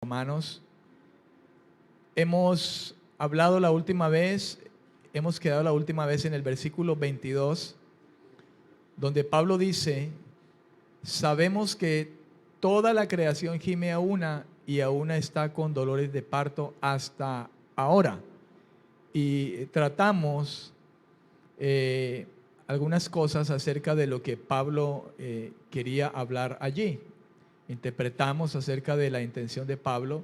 Romanos. Hemos hablado la última vez, hemos quedado la última vez en el versículo 22, donde Pablo dice: sabemos que toda la creación gime a una y a una está con dolores de parto hasta ahora. Y tratamos algunas cosas acerca de lo que Pablo quería hablar allí. Interpretamos acerca de la intención de Pablo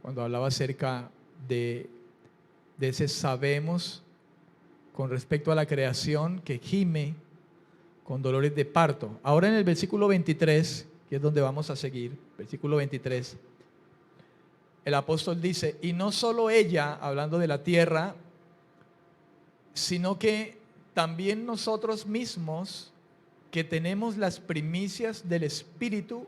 cuando hablaba acerca de ese sabemos con respecto a la creación que gime con dolores de parto. Ahora en el versículo 23, que es donde vamos a seguir, versículo 23, el apóstol dice: y no solo ella, hablando de la tierra, sino que también nosotros mismos, que tenemos las primicias del Espíritu,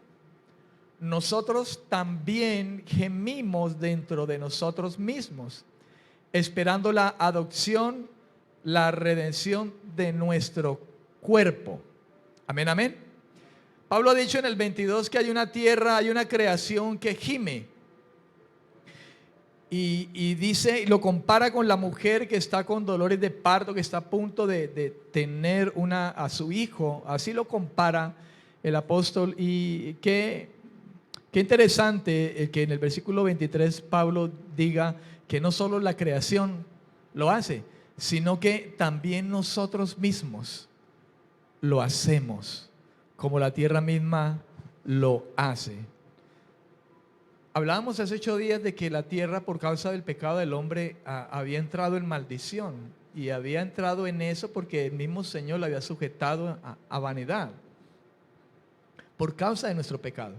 nosotros también gemimos dentro de nosotros mismos, esperando la adopción, la redención de nuestro cuerpo. Amén, amén. Pablo ha dicho en el 22 que hay una tierra, hay una creación que gime. Y dice, y lo compara con la mujer que está con dolores de parto, que está a punto de tener a su hijo. Así lo compara el apóstol. Y qué interesante que en el versículo 23 Pablo diga que no solo la creación lo hace, sino que también nosotros mismos lo hacemos, como la tierra misma lo hace. Hablábamos hace 8 días de que la tierra, por causa del pecado del hombre, había entrado en maldición, y había entrado en eso porque el mismo Señor la había sujetado a vanidad por causa de nuestro pecado.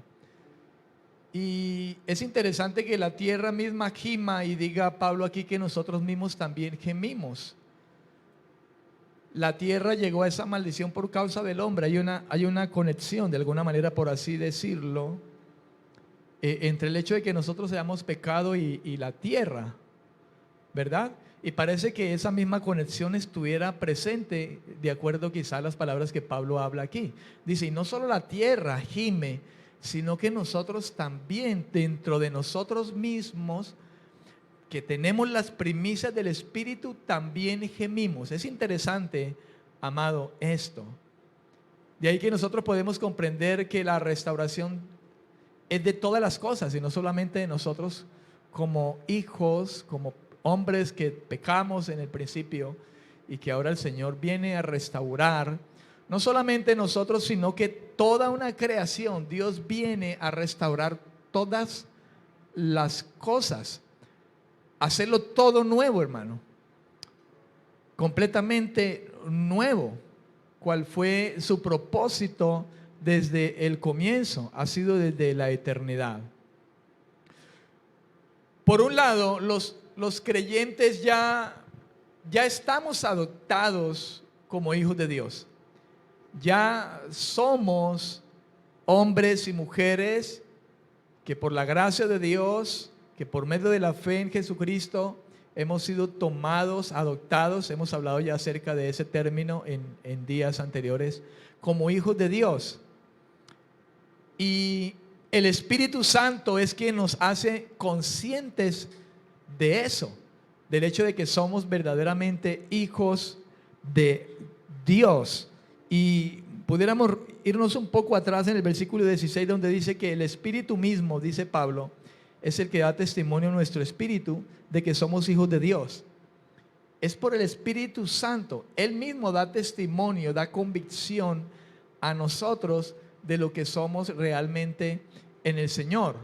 Y es interesante que la tierra misma gima, y diga Pablo aquí que nosotros mismos también gemimos. La tierra llegó a esa maldición por causa del hombre. Hay una conexión, de alguna manera, por así decirlo, entre el hecho de que nosotros hayamos pecado y la tierra, ¿verdad? Y parece que esa misma conexión estuviera presente, de acuerdo quizá a las palabras que Pablo habla aquí. Dice: y no solo la tierra gime, sino que nosotros también, dentro de nosotros mismos, que tenemos las primicias del Espíritu, también gemimos. Es interesante, amado, esto. De ahí que nosotros podemos comprender que la restauración es de todas las cosas, y no solamente de nosotros como hijos, como hombres que pecamos en el principio, y que ahora el Señor viene a restaurar. No solamente nosotros, sino que toda una creación. Dios viene a restaurar todas las cosas, hacerlo todo nuevo, hermano, completamente nuevo. ¿Cuál fue su propósito desde el comienzo? Ha sido desde la eternidad. Por un lado, los creyentes ya estamos adoptados como hijos de Dios. Ya somos hombres y mujeres que por la gracia de Dios, que por medio de la fe en Jesucristo, hemos sido tomados, adoptados. Hemos hablado ya acerca de ese término en días anteriores, como hijos de Dios. Y el Espíritu Santo es quien nos hace conscientes de eso, del hecho de que somos verdaderamente hijos de Dios. Y pudiéramos irnos un poco atrás en el versículo 16, donde dice que el Espíritu mismo, dice Pablo, es el que da testimonio a nuestro espíritu de que somos hijos de Dios. Es por el Espíritu Santo. Él mismo da testimonio, da convicción a nosotros de lo que somos realmente en el Señor.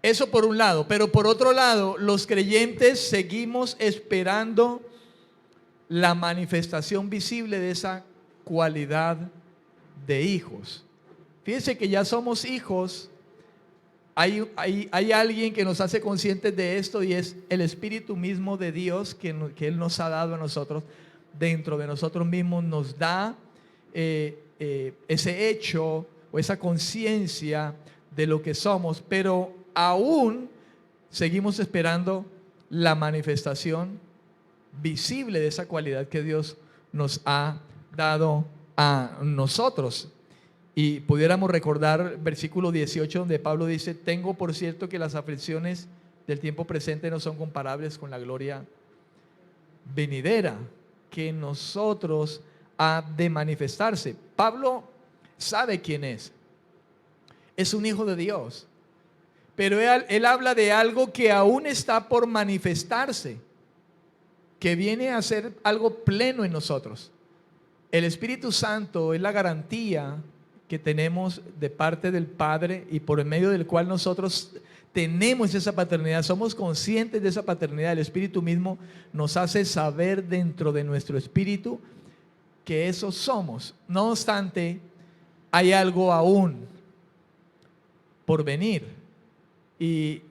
Eso por un lado. Pero por otro lado, los creyentes seguimos esperando la manifestación visible de esa cualidad de hijos. Fíjense que ya somos hijos. Hay alguien que nos hace conscientes de esto, y es el Espíritu mismo de Dios que Él nos ha dado a nosotros. Dentro de nosotros mismos nos da ese hecho o esa conciencia de lo que somos, pero aún seguimos esperando la manifestación visible de esa cualidad que Dios nos ha dado a nosotros. y pudiéramos recordar versículo 18 donde Pablo dice: tengo por cierto que las aflicciones del tiempo presente no son comparables con la gloria venidera que en nosotros ha de manifestarse. Pablo sabe quién es un hijo de Dios, pero él habla de algo que aún está por manifestarse, que viene a ser algo pleno en nosotros. El Espíritu Santo es la garantía que tenemos de parte del Padre y por medio del cual nosotros tenemos esa paternidad, somos conscientes de esa paternidad. El Espíritu mismo nos hace saber dentro de nuestro espíritu que eso somos. No obstante, hay algo aún por venir. Y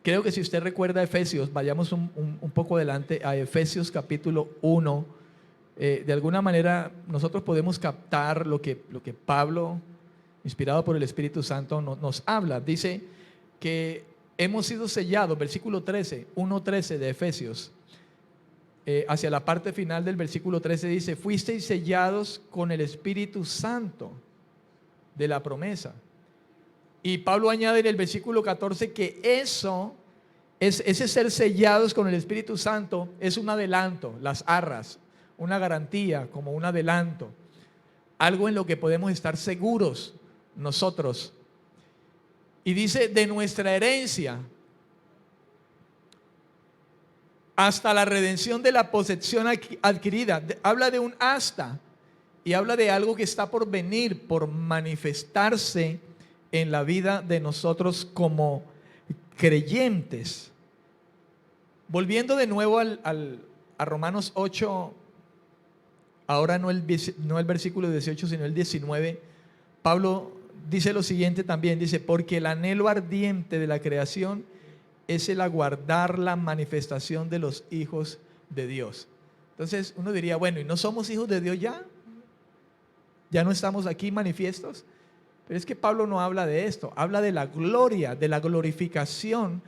creo que si usted recuerda Efesios, vayamos un poco adelante a Efesios capítulo 1. De alguna manera nosotros podemos captar lo que Pablo, inspirado por el Espíritu Santo, nos habla. Dice que hemos sido sellados, versículo 13, 1:13 de Efesios, hacia la parte final del versículo 13 dice: fuisteis sellados con el Espíritu Santo de la promesa. Y Pablo añade en el versículo 14 que ese ser sellados con el Espíritu Santo es un adelanto, las arras, una garantía, como un adelanto, algo en lo que podemos estar seguros nosotros. Y dice: de nuestra herencia hasta la redención de la posesión adquirida. Habla de un hasta, y habla de algo que está por venir, por manifestarse en la vida de nosotros como creyentes. Volviendo de nuevo a Romanos 8, ahora no el versículo 18, sino el 19, Pablo dice lo siguiente también, dice: porque el anhelo ardiente de la creación es el aguardar la manifestación de los hijos de Dios. Entonces uno diría: bueno, ¿y no somos hijos de Dios ya? ¿Ya no estamos aquí manifiestos? Pero es que Pablo no habla de esto, habla de la gloria, de la glorificación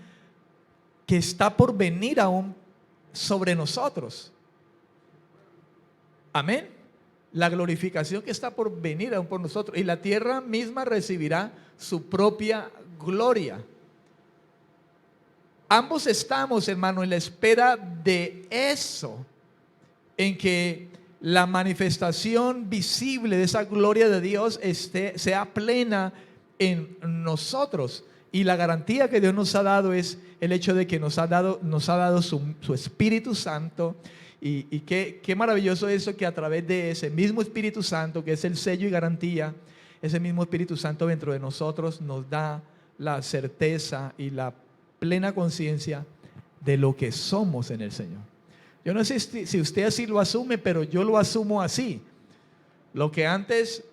que está por venir aún sobre nosotros. Amén. La glorificación que está por venir aún por nosotros, y la tierra misma recibirá su propia gloria. Ambos estamos, hermano, en la espera de eso, en que la manifestación visible de esa gloria de Dios sea plena en nosotros. Y la garantía que Dios nos ha dado es el hecho de que nos ha dado su Espíritu Santo. Y qué maravilloso eso, que a través de ese mismo Espíritu Santo, que es el sello y garantía, ese mismo Espíritu Santo dentro de nosotros nos da la certeza y la plena conciencia de lo que somos en el Señor. Yo no sé si usted así lo asume, pero yo lo asumo así. Lo que antes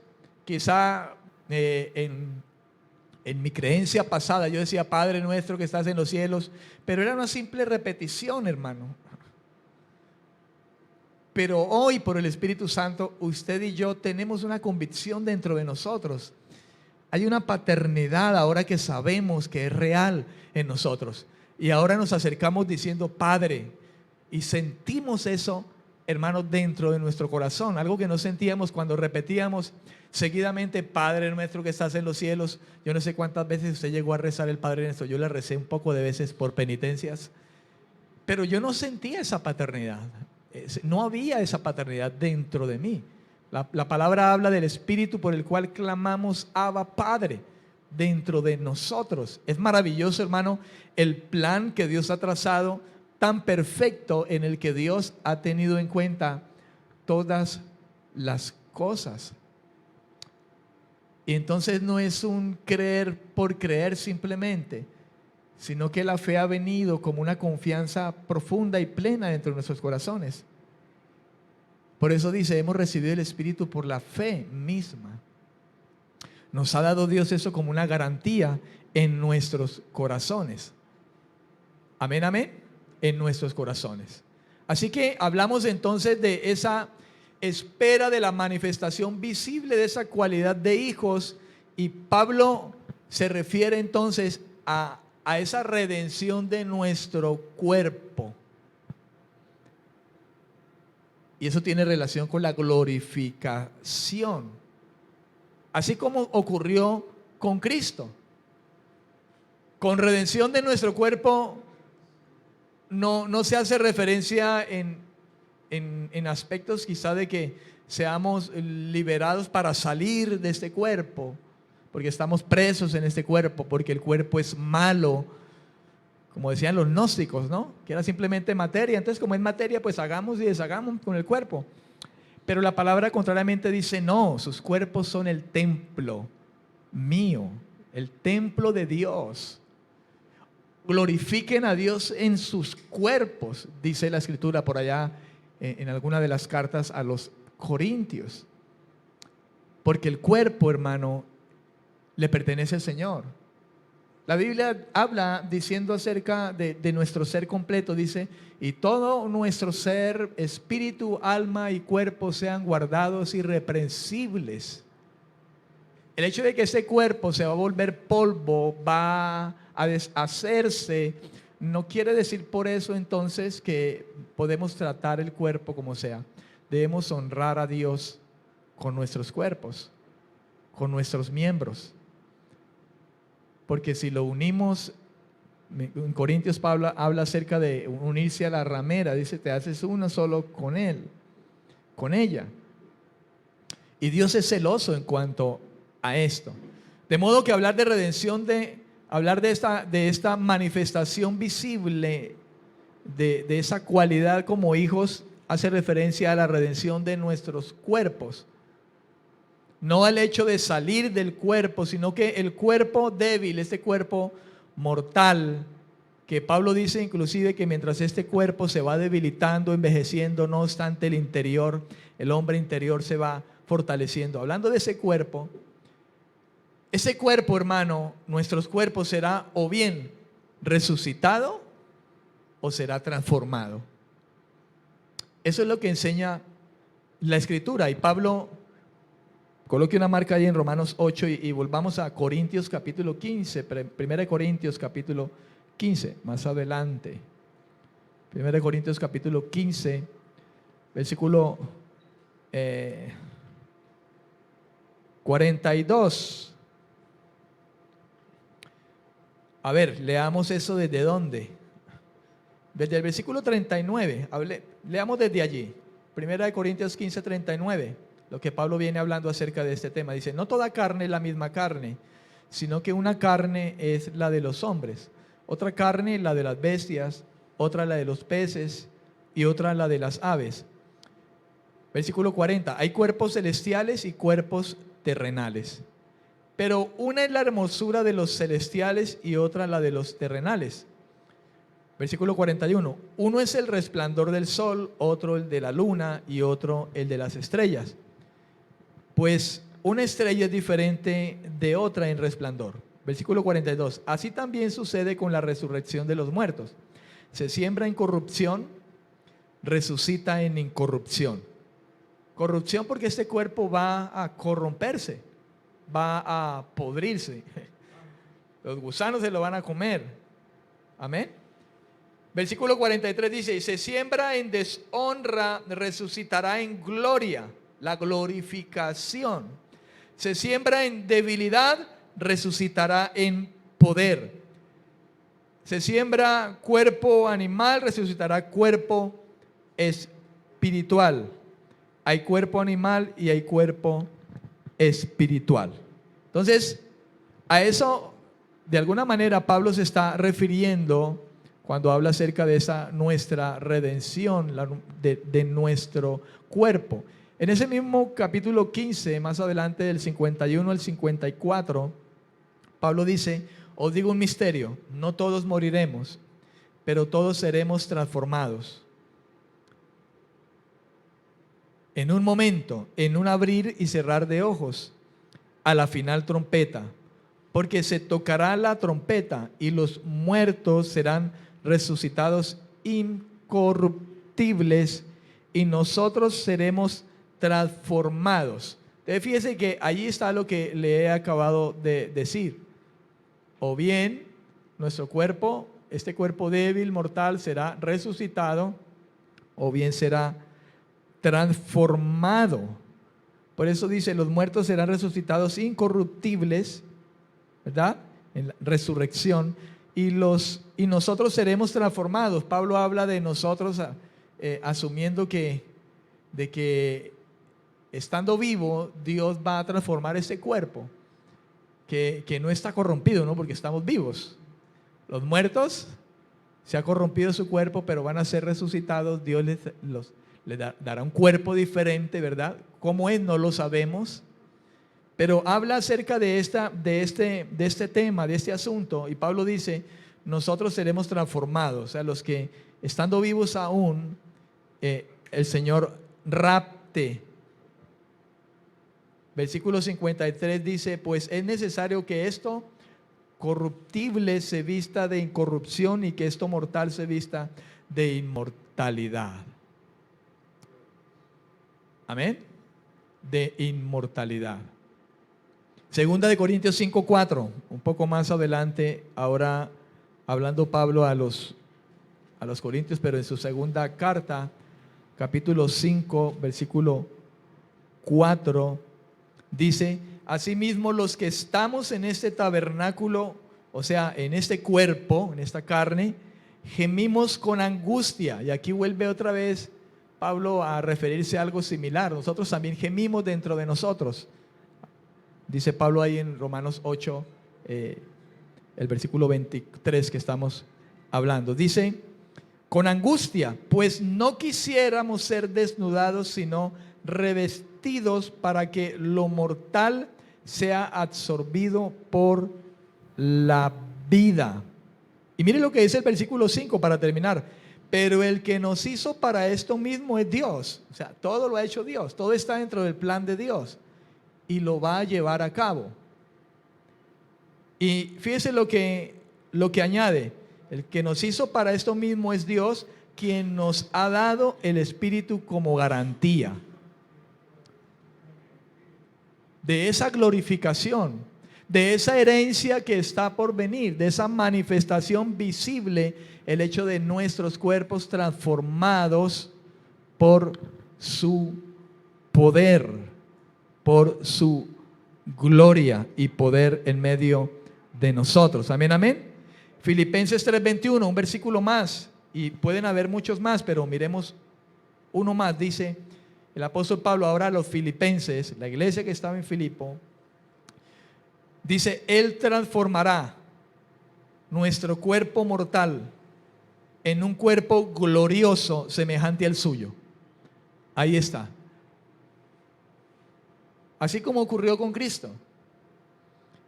quizá en mi creencia pasada yo decía: Padre nuestro que estás en los cielos, pero era una simple repetición, hermano. Pero hoy, por el Espíritu Santo, usted y yo tenemos una convicción dentro de nosotros. Hay una paternidad ahora que sabemos que es real en nosotros. Y ahora nos acercamos diciendo: Padre. Y sentimos eso, hermanos, dentro de nuestro corazón. Algo que no sentíamos cuando repetíamos seguidamente: Padre nuestro que estás en los cielos. Yo no sé cuántas veces usted llegó a rezar el Padre nuestro. Yo le recé un poco de veces por penitencias. Pero yo no sentía esa paternidad. No había esa paternidad dentro de mí. La palabra habla del Espíritu por el cual clamamos: Abba, Padre, dentro de nosotros. Es maravilloso, hermano, el plan que Dios ha trazado, tan perfecto, en el que Dios ha tenido en cuenta todas las cosas. Y entonces no es un creer por creer simplemente, sino que la fe ha venido como una confianza profunda y plena dentro de nuestros corazones. Por eso dice: hemos recibido el Espíritu por la fe misma. Nos ha dado Dios eso como una garantía en nuestros corazones. Amén, amén. En nuestros corazones. Así que hablamos entonces de esa espera de la manifestación visible de esa cualidad de hijos, y Pablo se refiere entonces a esa redención de nuestro cuerpo. Y eso tiene relación con la glorificación. así como ocurrió con Cristo. Con redención de nuestro cuerpo no se hace referencia en aspectos quizá de que seamos liberados para salir de este cuerpo, porque estamos presos en este cuerpo, porque el cuerpo es malo, como decían los gnósticos, ¿no? Que era simplemente materia. Entonces, como es materia, pues hagamos y deshagamos con el cuerpo. Pero la palabra contrariamente dice, no, sus cuerpos son el templo mío, el templo de Dios. Glorifiquen a Dios en sus cuerpos, dice la Escritura por allá en alguna de las cartas a los Corintios. Porque el cuerpo, hermano, le pertenece al Señor. La Biblia habla diciendo acerca de nuestro ser completo, dice, y todo nuestro ser, espíritu, alma y cuerpo sean guardados irreprensibles. El hecho de que ese cuerpo se va a volver polvo, va a deshacerse, no quiere decir por eso entonces que podemos tratar el cuerpo como sea. Debemos honrar a Dios con nuestros cuerpos, con nuestros miembros. Porque si lo unimos, en Corintios Pablo habla acerca de unirse a la ramera, dice, te haces uno solo con él, con ella. Y Dios es celoso en cuanto a esto. De modo que hablar de redención, hablar de esta manifestación visible, de esa cualidad como hijos, hace referencia a la redención de nuestros cuerpos. No al hecho de salir del cuerpo, sino que el cuerpo débil, este cuerpo mortal, que Pablo dice inclusive que mientras este cuerpo se va debilitando, envejeciendo, no obstante el interior, el hombre interior se va fortaleciendo. Hablando de ese cuerpo, hermano, nuestros cuerpos será o bien resucitado o será transformado. Eso es lo que enseña la Escritura. Y Pablo, coloque una marca ahí en Romanos 8 y volvamos a Corintios capítulo 15, 1 Corintios capítulo 15, más adelante. 1 Corintios capítulo 15, versículo 42. A ver, leamos eso desde dónde. Desde el versículo 39, leamos desde allí. 1 Corintios 15, 39. Lo que Pablo viene hablando acerca de este tema. Dice, no toda carne es la misma carne, sino que una carne es la de los hombres, otra carne la de las bestias, otra la de los peces y otra la de las aves. Versículo 40, hay cuerpos celestiales y cuerpos terrenales, pero una es la hermosura de los celestiales y otra la de los terrenales. Versículo 41, uno es el resplandor del sol, otro el de la luna y otro el de las estrellas. Pues una estrella es diferente de otra en resplandor. Versículo 42. Así también sucede con la resurrección de los muertos. Se siembra en corrupción, resucita en incorrupción. Corrupción porque este cuerpo va a corromperse, va a podrirse. Los gusanos se lo van a comer. Amén. Versículo 43 dice, y se siembra en deshonra, resucitará en gloria. La glorificación. Se siembra en debilidad, resucitará en poder. Se siembra cuerpo animal, resucitará cuerpo espiritual. Hay cuerpo animal y hay cuerpo espiritual. Entonces, a eso, de alguna manera, Pablo se está refiriendo cuando habla acerca de esa nuestra redención, de nuestro cuerpo. En ese mismo capítulo 15, más adelante del 51 al 54, Pablo dice, os digo un misterio, no todos moriremos, pero todos seremos transformados. En un momento, en un abrir y cerrar de ojos, a la final trompeta, porque se tocará la trompeta y los muertos serán resucitados incorruptibles y nosotros seremos transformados. Entonces, fíjese que allí está lo que le he acabado de decir. O bien nuestro cuerpo, este cuerpo débil, mortal, será resucitado, o bien será transformado. Por eso dice, los muertos serán resucitados incorruptibles, ¿verdad? En la resurrección. Y nosotros seremos transformados. Pablo habla de nosotros asumiendo de que estando vivo, Dios va a transformar este cuerpo que no está corrompido, ¿no? Porque estamos vivos. Los muertos se ha corrompido su cuerpo, pero van a ser resucitados. Dios les dará un cuerpo diferente, ¿verdad? ¿Cómo es? No lo sabemos. Pero habla acerca de este tema, de este asunto. Y Pablo dice, nosotros seremos transformados. O sea, los que estando vivos aún, el Señor rapte. Versículo 53 dice, pues es necesario que esto corruptible se vista de incorrupción y que esto mortal se vista de inmortalidad. Amén. De inmortalidad. Segunda de Corintios 5:4, un poco más adelante, ahora hablando Pablo a los Corintios, pero en su segunda carta, capítulo 5, versículo 4, dice, asimismo los que estamos en este tabernáculo, o sea, en este cuerpo, en esta carne, gemimos con angustia. Y aquí vuelve otra vez Pablo a referirse a algo similar. Nosotros también gemimos dentro de nosotros. Dice Pablo ahí en Romanos 8, el versículo 23 que estamos hablando. Dice, con angustia, pues no quisiéramos ser desnudados, sino revestidos para que lo mortal sea absorbido por la vida. Y mire lo que dice el versículo 5 para terminar. Pero el que nos hizo para esto mismo es Dios. O sea, todo lo ha hecho Dios. Todo está dentro del plan de Dios. Y lo va a llevar a cabo. Y fíjese lo que añade. El que nos hizo para esto mismo es Dios, quien nos ha dado el Espíritu como garantía de esa glorificación, de esa herencia que está por venir, de esa manifestación visible, el hecho de nuestros cuerpos transformados por su poder, por su gloria y poder en medio de nosotros. Amén, amén. Filipenses 3:21, un versículo más, y pueden haber muchos más, pero miremos uno más. Dice el apóstol Pablo ahora a los filipenses, la iglesia que estaba en Filipo, dice, Él transformará nuestro cuerpo mortal en un cuerpo glorioso semejante al suyo. Ahí está. Así como ocurrió con Cristo.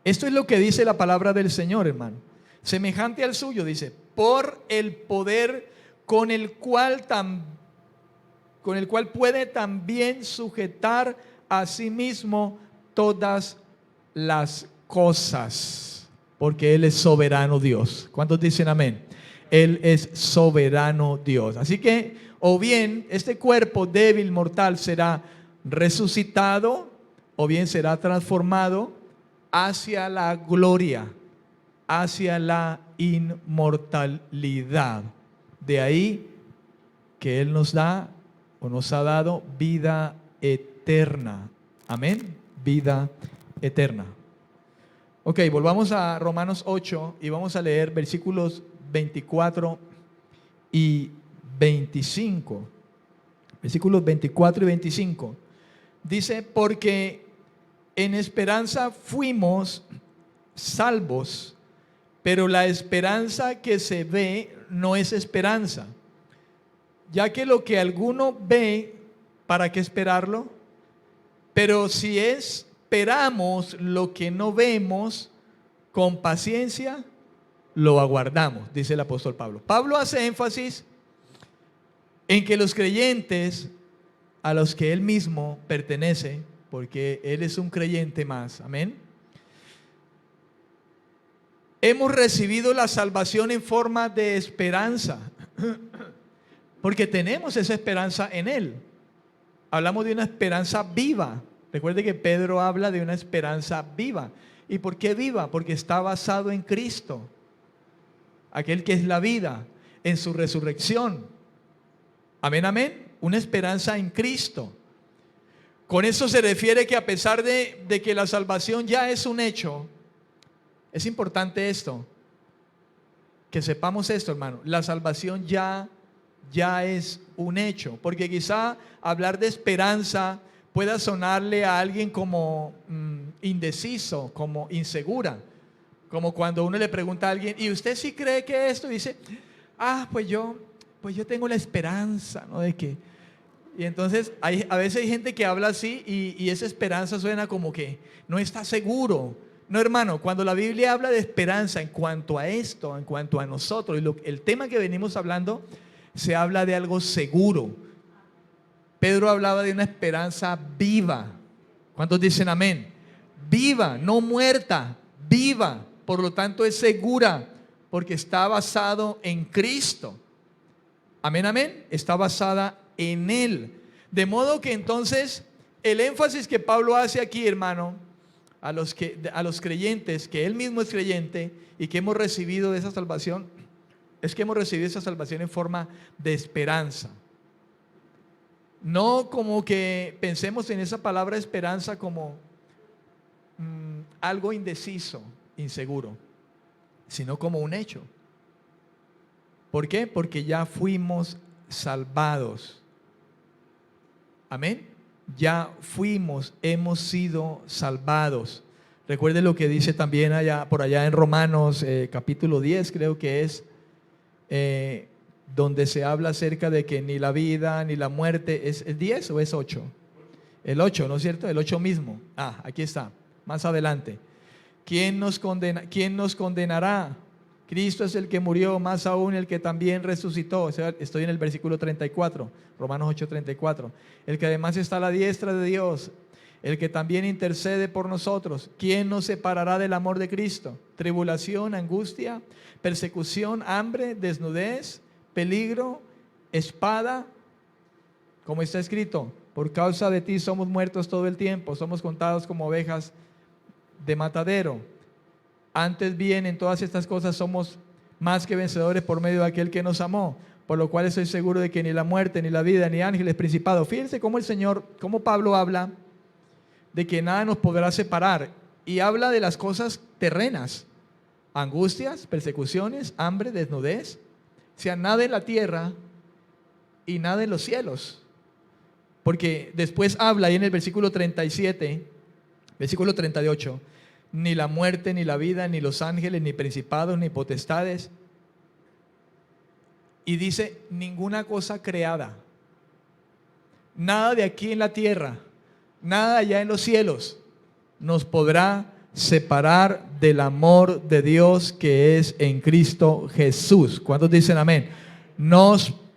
Esto es lo que dice la palabra del Señor, hermano. Semejante al suyo, dice, por el poder con el cual puede también sujetar a sí mismo todas las cosas, porque Él es soberano Dios. ¿Cuántos dicen amén? Él es soberano Dios. Así que, o bien este cuerpo débil, mortal, será resucitado, o bien será transformado hacia la gloria, hacia la inmortalidad. De ahí que Él nos da o nos ha dado vida eterna. Amén. Vida eterna. Ok, volvamos a Romanos 8 y vamos a leer versículos 24 y 25. Versículos 24 y 25. Dice, porque en esperanza fuimos salvos, pero la esperanza que se ve no es esperanza. Ya que lo que alguno ve, ¿para qué esperarlo? Pero si esperamos lo que no vemos, con paciencia lo aguardamos, dice el apóstol Pablo. Pablo hace énfasis en que los creyentes a los que él mismo pertenece, porque él es un creyente más, amén, hemos recibido la salvación en forma de esperanza, porque tenemos esa esperanza en Él. Hablamos de una esperanza viva. Recuerde que Pedro habla de una esperanza viva. ¿Y por qué viva? Porque está basado en Cristo, aquel que es la vida, en su resurrección. Amén, amén. Una esperanza en Cristo. Con eso se refiere que a pesar de que la salvación ya es un hecho, es importante esto, que sepamos esto, hermano. La salvación ya es un hecho, porque quizá hablar de esperanza pueda sonarle a alguien como indeciso, como insegura, como cuando uno le pregunta a alguien, ¿y usted sí cree que esto? Y dice, pues yo tengo la esperanza, ¿no? De que... Y entonces a veces hay gente que habla así y esa esperanza suena como que no está seguro. No, hermano, cuando la Biblia habla de esperanza en cuanto a esto, en cuanto a nosotros, el tema que venimos hablando, se habla de algo seguro. Pedro hablaba de una esperanza viva. ¿Cuántos dicen amén? Viva, no muerta, viva. Por lo tanto es segura porque está basado en Cristo. Amén, amén. Está basada en Él. De modo que entonces el énfasis que Pablo hace aquí, hermano, a los creyentes, que él mismo es creyente y que hemos recibido esa salvación, es que hemos recibido esa salvación en forma de esperanza. No como que pensemos en esa palabra esperanza como algo indeciso, inseguro, sino como un hecho. ¿Por qué? Porque ya fuimos salvados. Amén. Ya hemos sido salvados. Recuerde lo que dice también por allá en Romanos capítulo 10, creo que es, donde se habla acerca de que ni la vida ni la muerte, ¿es 10 o es 8? El 8, ¿no es cierto? El 8 mismo. Aquí está, más adelante. ¿Quién nos condenará? Cristo es el que murió, más aún el que también resucitó. O sea, estoy en el versículo 34, Romanos 8:34. El que además está a la diestra de Dios, el que también intercede por nosotros. ¿Quién nos separará del amor de Cristo? Tribulación, angustia, persecución, hambre, desnudez, peligro, espada. Como está escrito, por causa de ti somos muertos todo el tiempo, somos contados como ovejas de matadero. Antes bien, en todas estas cosas somos más que vencedores por medio de aquel que nos amó, por lo cual estoy seguro de que ni la muerte, ni la vida, ni ángeles, principados. Fíjense cómo cómo Pablo habla de que nada nos podrá separar, y habla de las cosas terrenas, angustias, persecuciones, hambre, desnudez, o sea, nada en la tierra y nada en los cielos. Porque después habla ahí en el versículo 37, versículo 38, ni la muerte, ni la vida, ni los ángeles, ni principados, ni potestades. Y dice, ninguna cosa creada, nada de aquí en la tierra, nada allá en los cielos, nos podrá separar del amor de Dios que es en Cristo Jesús. ¿Cuántos dicen amén?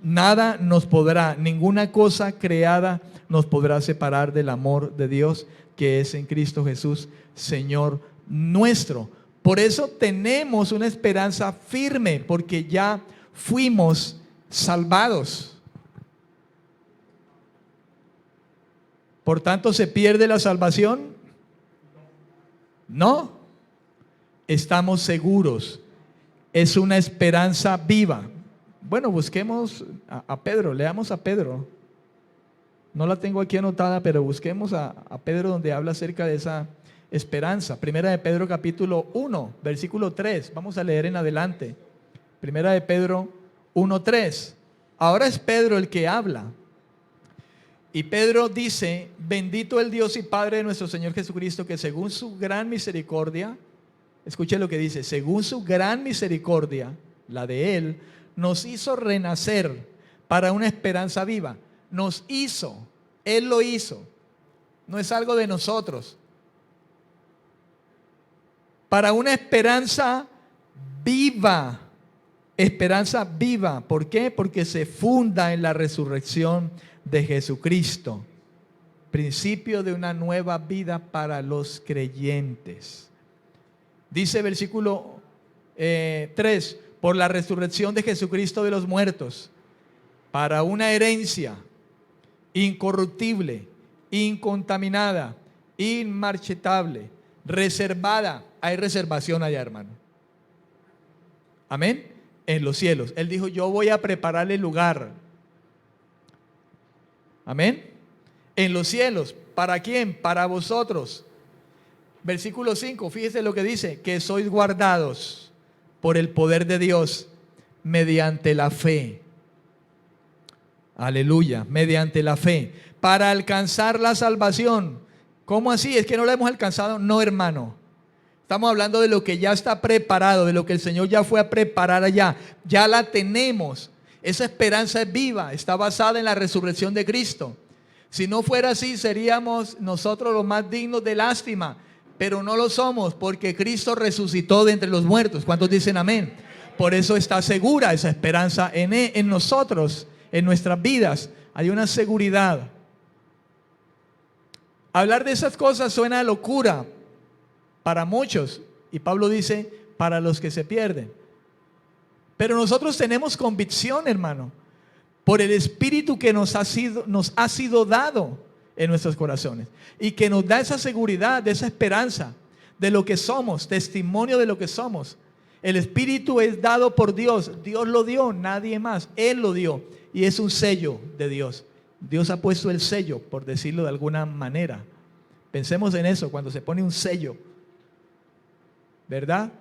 Nada nos podrá, ninguna cosa creada nos podrá separar del amor de Dios que es en Cristo Jesús, Señor nuestro. Por eso tenemos una esperanza firme, porque ya fuimos salvados. Por tanto, ¿se pierde la salvación? No. Estamos seguros. Es una esperanza viva. Bueno, busquemos a Pedro, leamos a Pedro. No la tengo aquí anotada, pero busquemos a Pedro, donde habla acerca de esa esperanza. Primera de Pedro capítulo 1, versículo 3. Vamos a leer en adelante. Primera de Pedro 1:3. Ahora es Pedro el que habla. Y Pedro dice, bendito el Dios y Padre de nuestro Señor Jesucristo, que según su gran misericordia, escuche lo que dice, según su gran misericordia, la de Él, nos hizo renacer para una esperanza viva. Nos hizo, Él lo hizo, no es algo de nosotros. Para una esperanza viva, esperanza viva. ¿Por qué? Porque se funda en la resurrección de Jesucristo, principio de una nueva vida para los creyentes. Dice versículo 3, por la resurrección de Jesucristo de los muertos, para una herencia incorruptible, incontaminada, inmarchetable, reservada. Hay reservación allá, hermano. Amén. En los cielos. Él dijo, yo voy a prepararle lugar. Amén. En los cielos, ¿Para quién? Para vosotros. Versículo 5, fíjese lo que dice, que sois guardados por el poder de Dios mediante la fe. Aleluya, mediante la fe, para alcanzar la salvación. ¿Cómo así? ¿Es que no la hemos alcanzado? No, hermano. Estamos hablando de lo que ya está preparado, de lo que el Señor ya fue a preparar allá. Ya la tenemos. Esa esperanza es viva, está basada en la resurrección de Cristo. Si no fuera así, seríamos nosotros los más dignos de lástima, pero no lo somos porque Cristo resucitó de entre los muertos. ¿Cuántos dicen amén? Por eso está segura esa esperanza en nosotros, en nuestras vidas. Hay una seguridad. Hablar de esas cosas suena a locura para muchos, y Pablo dice, para los que se pierden. Pero nosotros tenemos convicción, hermano, por el Espíritu que nos ha sido dado en nuestros corazones, y que nos da esa seguridad, de esa esperanza, de lo que somos, testimonio de lo que somos. El Espíritu es dado por Dios, Dios lo dio, nadie más, Él lo dio, y es un sello de Dios. Dios ha puesto el sello, por decirlo de alguna manera. Pensemos en eso, cuando se pone un sello, ¿verdad?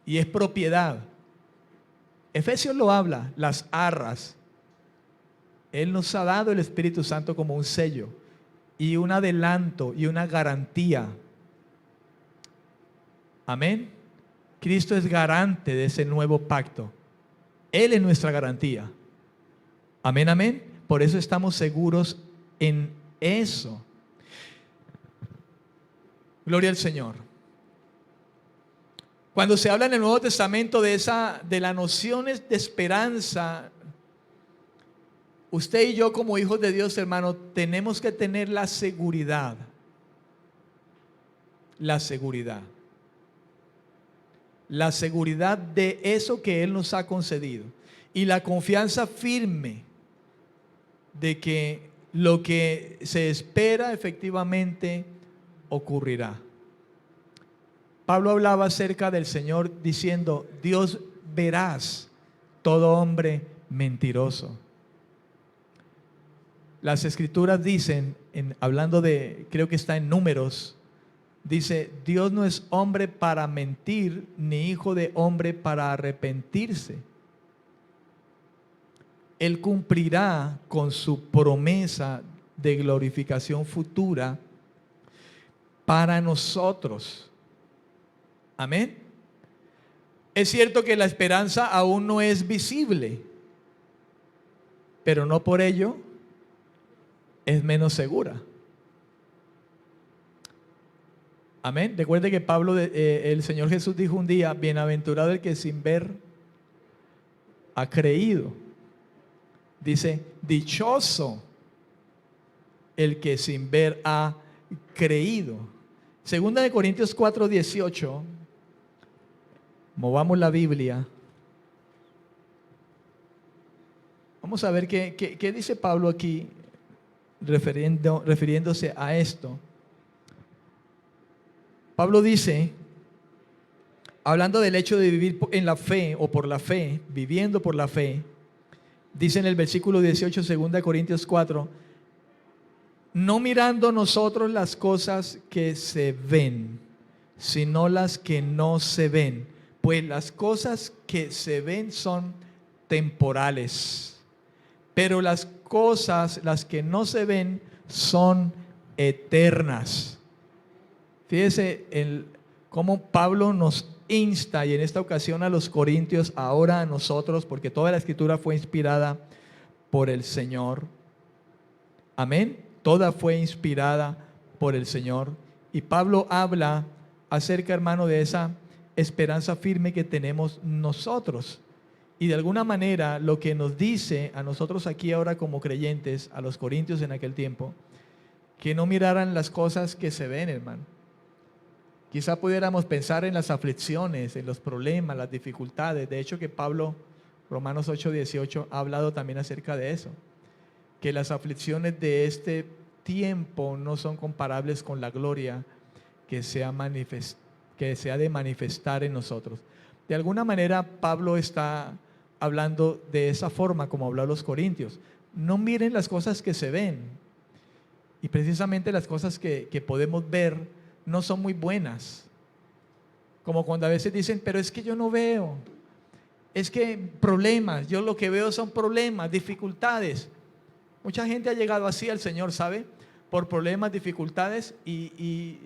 Y es propiedad. Efesios lo habla, las arras. Él nos ha dado el Espíritu Santo como un sello y un adelanto y una garantía. Amén. Cristo es garante de ese nuevo pacto. Él es nuestra garantía. Amén, amén. Por eso estamos seguros en eso. Gloria al Señor. Cuando se habla en el Nuevo Testamento de las nociones de esperanza, usted y yo como hijos de Dios, hermano, tenemos que tener la seguridad. La seguridad. La seguridad de eso que Él nos ha concedido. Y la confianza firme de que lo que se espera efectivamente ocurrirá. Pablo hablaba acerca del Señor diciendo, Dios verás todo hombre mentiroso. Las escrituras dicen, hablando de, creo que está en Números, dice, Dios no es hombre para mentir, ni hijo de hombre para arrepentirse. Él cumplirá con su promesa de glorificación futura para nosotros. Amén. Es cierto que la esperanza aún no es visible, pero no por ello es menos segura. Amén. Recuerde que el Señor Jesús dijo un día, bienaventurado el que sin ver ha creído. Dice, dichoso el que sin ver ha creído. Segunda de Corintios 4:18. Movamos la Biblia. Vamos a ver qué dice Pablo aquí refiriéndose a esto. Pablo dice, hablando del hecho de vivir en la fe o por la fe, viviendo por la fe, dice en el versículo 18, 2 Corintios 4, no mirando nosotros las cosas que se ven, sino las que no se ven. Pues las cosas que se ven son temporales, pero las cosas, las que no se ven, son eternas. Fíjese cómo Pablo nos insta, y en esta ocasión a los corintios, ahora a nosotros, porque toda la escritura fue inspirada por el Señor. Amén. Toda fue inspirada por el Señor. Y Pablo habla acerca, hermano, de esa esperanza firme que tenemos nosotros. Y de alguna manera lo que nos dice a nosotros aquí ahora como creyentes, a los corintios en aquel tiempo, que no miraran las cosas que se ven, hermano. Quizá pudiéramos pensar en las aflicciones, en los problemas, las dificultades. De hecho que Pablo, Romanos 8:18, ha hablado también acerca de eso. Que las aflicciones de este tiempo no son comparables con la gloria que se ha de manifestar en nosotros. De alguna manera Pablo está hablando de esa forma como habló a los corintios. No miren las cosas que se ven. Y precisamente las cosas que podemos ver no son muy buenas. Como cuando a veces dicen, pero es que yo no veo. Es que problemas, yo lo que veo son problemas, dificultades. Mucha gente ha llegado así al Señor, ¿sabe? Por problemas, dificultades y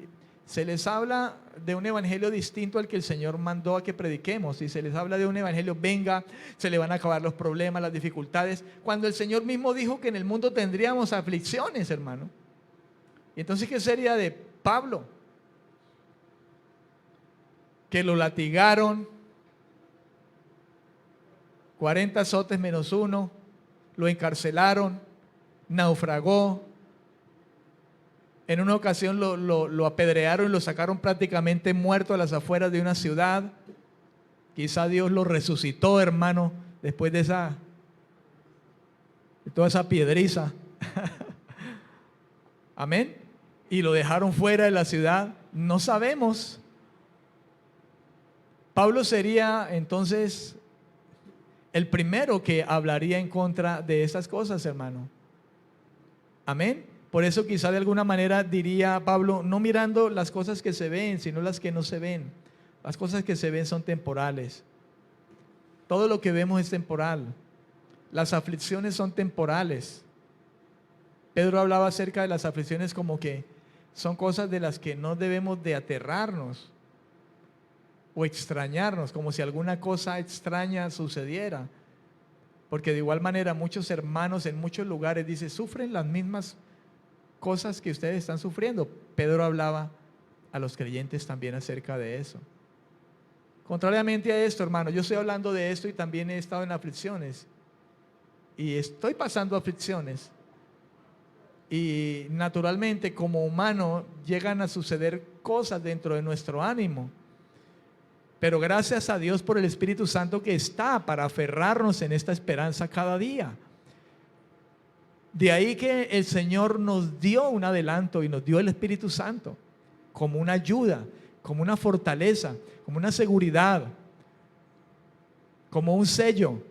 se les habla de un evangelio distinto al que el Señor mandó a que prediquemos. Y se les habla de un evangelio, venga, se le van a acabar los problemas, las dificultades. Cuando el Señor mismo dijo que en el mundo tendríamos aflicciones, hermano. Y entonces, ¿qué sería de Pablo? Que lo latigaron, 40 azotes menos uno, lo encarcelaron, naufragó. En una ocasión lo apedrearon y lo sacaron prácticamente muerto a las afueras de una ciudad. Quizá Dios lo resucitó, hermano, después de toda esa piedriza. Amén. Y lo dejaron fuera de la ciudad. No sabemos. Pablo sería entonces el primero que hablaría en contra de esas cosas, hermano. Amén. Por eso quizá de alguna manera diría Pablo, no mirando las cosas que se ven, sino las que no se ven. Las cosas que se ven son temporales. Todo lo que vemos es temporal. Las aflicciones son temporales. Pedro hablaba acerca de las aflicciones como que son cosas de las que no debemos de aterrarnos o extrañarnos, como si alguna cosa extraña sucediera. Porque de igual manera muchos hermanos en muchos lugares, dice, sufren las mismas cosas que ustedes están sufriendo. Pedro hablaba a los creyentes también acerca de eso. Contrariamente a esto, hermano, yo estoy hablando de esto y también he estado en aflicciones. Y estoy pasando aflicciones. Y naturalmente, como humano, llegan a suceder cosas dentro de nuestro ánimo. Pero gracias a Dios por el Espíritu Santo que está para aferrarnos en esta esperanza cada día. De ahí que el Señor nos dio un adelanto y nos dio el Espíritu Santo como una ayuda, como una fortaleza, como una seguridad, como un sello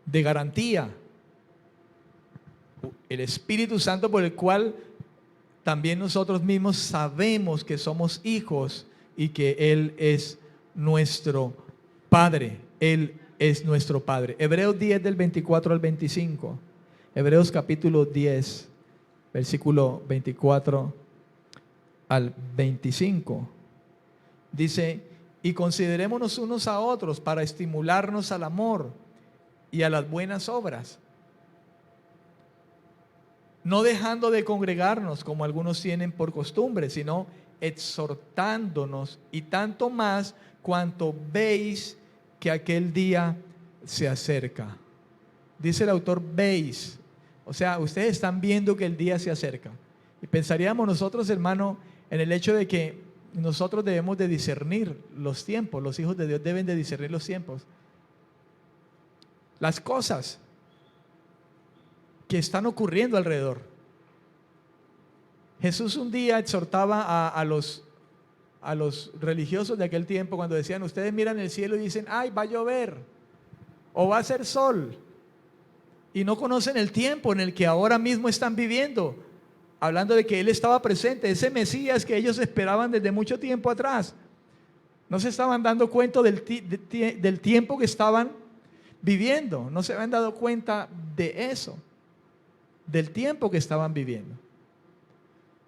de garantía. El Espíritu Santo por el cual también nosotros mismos sabemos que somos hijos y que Él es nuestro Padre. Él es nuestro Padre. Hebreos 10 del 24 al 25. Hebreos capítulo 10, versículo 24 al 25. Dice, y considerémonos unos a otros para estimularnos al amor y a las buenas obras, no dejando de congregarnos como algunos tienen por costumbre, sino exhortándonos, y tanto más cuanto veis que aquel día se acerca. Dice el autor, veis, o sea, ustedes están viendo que el día se acerca. Y pensaríamos nosotros, hermano, en el hecho de que nosotros debemos de discernir los tiempos. Los hijos de Dios deben de discernir los tiempos. Las cosas que están ocurriendo alrededor. Jesús un día exhortaba a los religiosos de aquel tiempo cuando decían, ustedes miran el cielo y dicen, ay, va a llover o va a ser sol, y no conocen el tiempo en el que ahora mismo están viviendo, hablando de que Él estaba presente, ese Mesías que ellos esperaban desde mucho tiempo atrás. No se estaban dando cuenta del tiempo que estaban viviendo, no se habían dado cuenta de eso, del tiempo que estaban viviendo.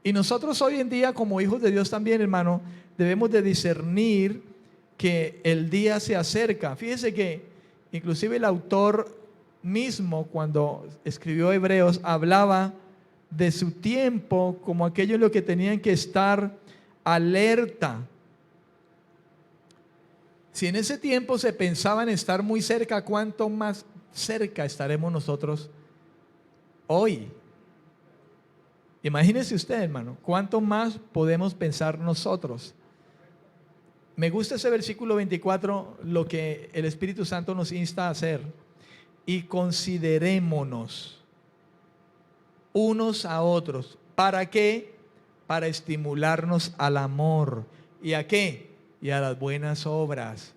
Y nosotros hoy en día, como hijos de Dios también, hermano, debemos de discernir que el día se acerca. Fíjese que inclusive el autor mismo, cuando escribió Hebreos, hablaba de su tiempo como aquello en lo que tenían que estar alerta. Si en ese tiempo se pensaba en estar muy cerca, ¿cuánto más cerca estaremos nosotros hoy? Imagínese usted, hermano, ¿cuánto más podemos pensar nosotros? Me gusta ese versículo 24, lo que el Espíritu Santo nos insta a hacer. Y considerémonos unos a otros. ¿Para qué? Para estimularnos al amor. ¿Y a qué? Y a las buenas obras.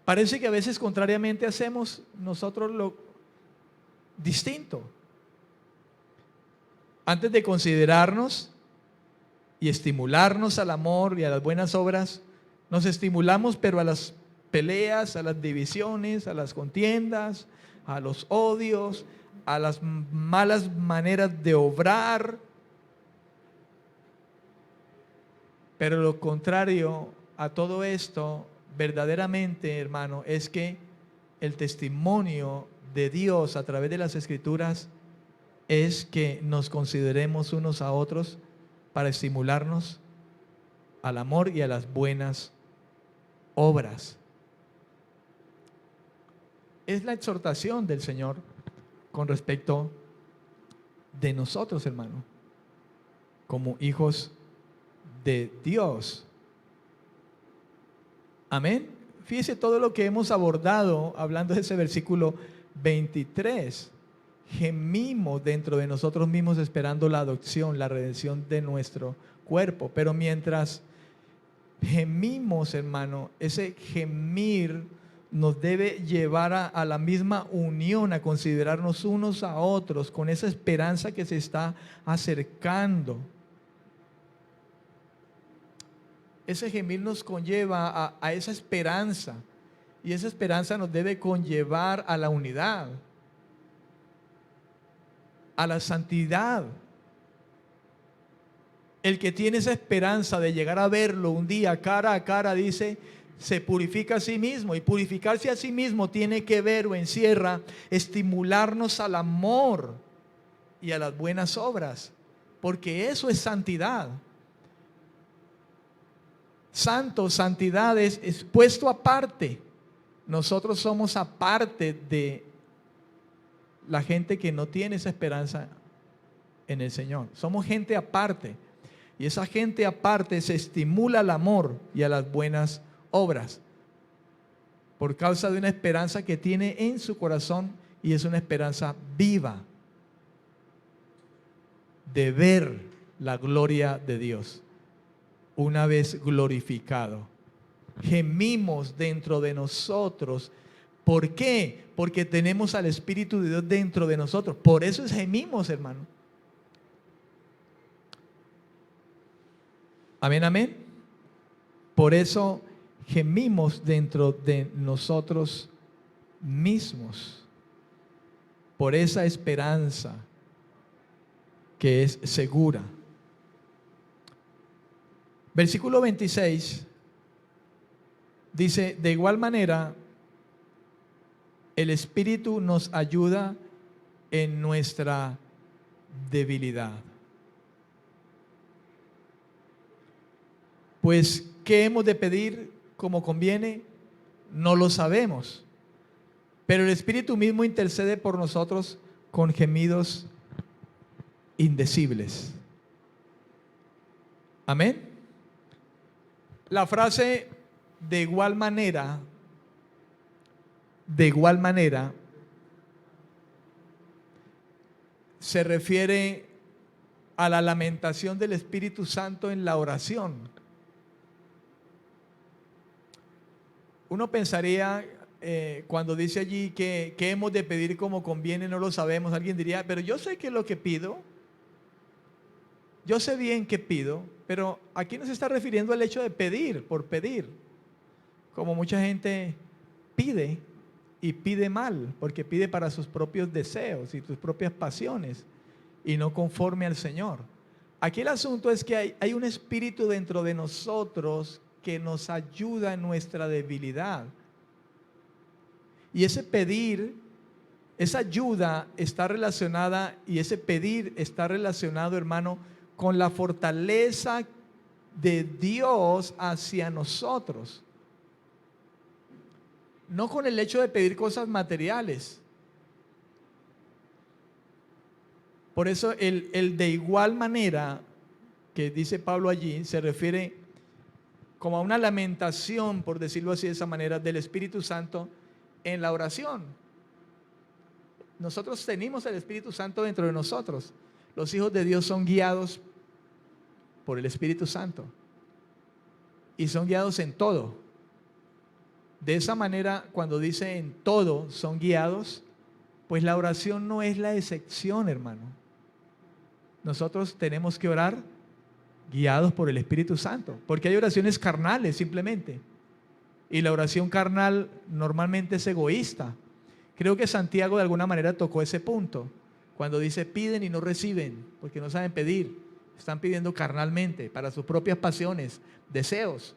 Parece que a veces contrariamente hacemos nosotros distinto. Antes de considerarnos y estimularnos al amor y a las buenas obras, nos estimulamos pero a las peleas, a las divisiones, a las contiendas, a los odios, a las malas maneras de obrar. Pero lo contrario a todo esto, verdaderamente, hermano, es que el testimonio de Dios a través de las Escrituras es que nos consideremos unos a otros para estimularnos al amor y a las buenas obras. Es la exhortación del Señor con respecto de nosotros, hermano, como hijos de Dios. Amén. Fíjese todo lo que hemos abordado hablando de ese versículo 23. Gemimos dentro de nosotros mismos esperando la adopción, la redención de nuestro cuerpo. Pero mientras gemimos, hermano, ese gemir nos debe llevar a la misma unión, a considerarnos unos a otros con esa esperanza que se está acercando. Ese gemir nos conlleva a esa esperanza, y esa esperanza nos debe conllevar a la unidad, a la santidad. El que tiene esa esperanza de llegar a verlo un día cara a cara, dice, se purifica a sí mismo, y purificarse a sí mismo tiene que ver o encierra estimularnos al amor y a las buenas obras, porque eso es santidad. Santo, santidad es puesto aparte. Nosotros somos aparte de la gente que no tiene esa esperanza en el Señor. Somos gente aparte. Y esa gente aparte se estimula al amor y a las buenas obras por causa de una esperanza que tiene en su corazón, y es una esperanza viva de ver la gloria de Dios una vez glorificado. Gemimos dentro de nosotros. ¿Por qué? Porque tenemos al Espíritu de Dios dentro de nosotros. Por eso gemimos, hermano. Amén, amén. Por eso gemimos dentro de nosotros mismos. Por esa esperanza que es segura. Versículo 26 dice, de igual manera, el Espíritu nos ayuda en nuestra debilidad. Pues, ¿qué hemos de pedir como conviene? No lo sabemos. Pero el Espíritu mismo intercede por nosotros con gemidos indecibles. Amén. La frase de igual manera se refiere a la lamentación del Espíritu Santo en la oración. Uno pensaría, cuando dice allí que hemos de pedir como conviene, no lo sabemos, alguien diría, pero yo sé qué es lo que pido, yo sé bien qué pido, pero aquí no se está refiriendo al hecho de pedir por pedir, como mucha gente pide y pide mal, porque pide para sus propios deseos y sus propias pasiones y no conforme al Señor. Aquí el asunto es que hay un espíritu dentro de nosotros que nos ayuda en nuestra debilidad. Y ese pedir, esa ayuda está relacionada, y ese pedir está relacionado, hermano, con la fortaleza de Dios hacia nosotros. No con el hecho de pedir cosas materiales. Por eso el de igual manera que dice Pablo allí se refiere como a una lamentación, por decirlo así de esa manera, del Espíritu Santo en la oración. Nosotros tenemos el Espíritu Santo dentro de nosotros. Los hijos de Dios son guiados por el Espíritu Santo y son guiados en todo. De esa manera, cuando dice en todo son guiados, Pues la oración no es la excepción, hermano. Nosotros tenemos que orar guiados por el Espíritu Santo, porque hay oraciones carnales simplemente. Y la oración carnal normalmente es egoísta. Creo que Santiago de alguna manera tocó ese punto, cuando dice piden y no reciben, porque no saben pedir, están pidiendo carnalmente para sus propias pasiones, deseos.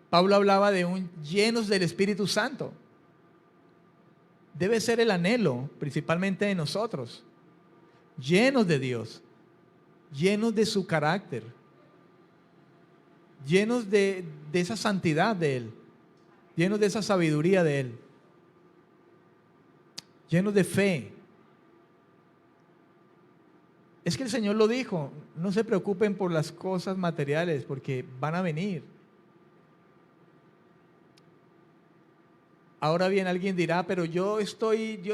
Pablo hablaba de un llenos del Espíritu Santo. Debe ser el anhelo, principalmente de nosotros, llenos de Dios, llenos de su carácter, llenos de esa santidad de Él, llenos de esa sabiduría de Él, llenos de fe. Es que el Señor lo dijo, no se preocupen por las cosas materiales porque van a venir. Ahora bien, alguien dirá, pero yo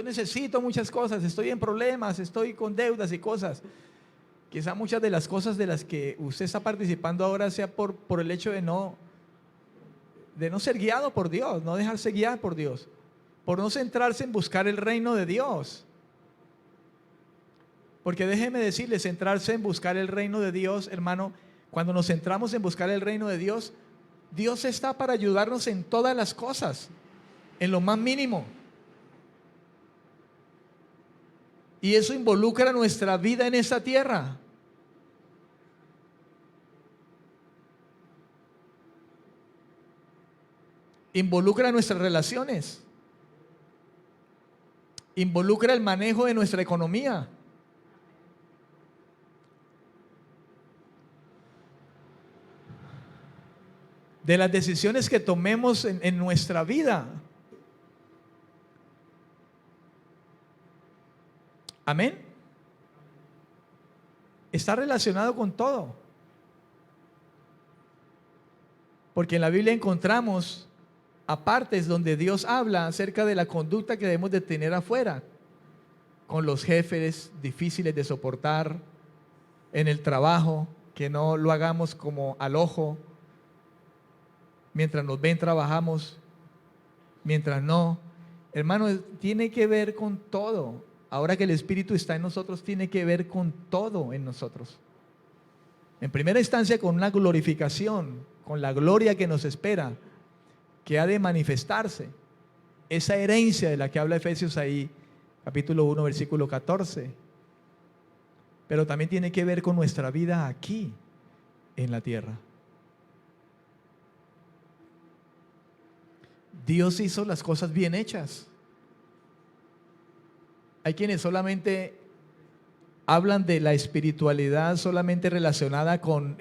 necesito muchas cosas, estoy en problemas, estoy con deudas y cosas. Quizá muchas de las cosas de las que usted está participando ahora sea por el hecho de no ser guiado por Dios, no dejarse guiar por Dios, por no centrarse en buscar el reino de Dios. Porque déjeme decirle, centrarse en buscar el reino de Dios, hermano, cuando nos centramos en buscar el reino de Dios, Dios está para ayudarnos en todas las cosas, en lo más mínimo. Y eso involucra nuestra vida en esta tierra. Involucra nuestras relaciones. Involucra el manejo de nuestra economía. De las decisiones que tomemos en nuestra vida. Amén. Está relacionado con todo. Porque en la Biblia encontramos apartes donde Dios habla acerca de la conducta que debemos de tener afuera, con los jefes difíciles de soportar, en el trabajo, que no lo hagamos como al ojo, mientras nos ven trabajamos, mientras no. Hermano, tiene que ver con todo. Ahora que el Espíritu está en nosotros, tiene que ver con todo en nosotros. En primera instancia con una glorificación, con la gloria que nos espera, que ha de manifestarse. Esa herencia de la que habla Efesios ahí, capítulo 1, versículo 14. Pero también tiene que ver con nuestra vida aquí, en la tierra. Dios hizo las cosas bien hechas. Hay quienes solamente hablan de la espiritualidad solamente relacionada con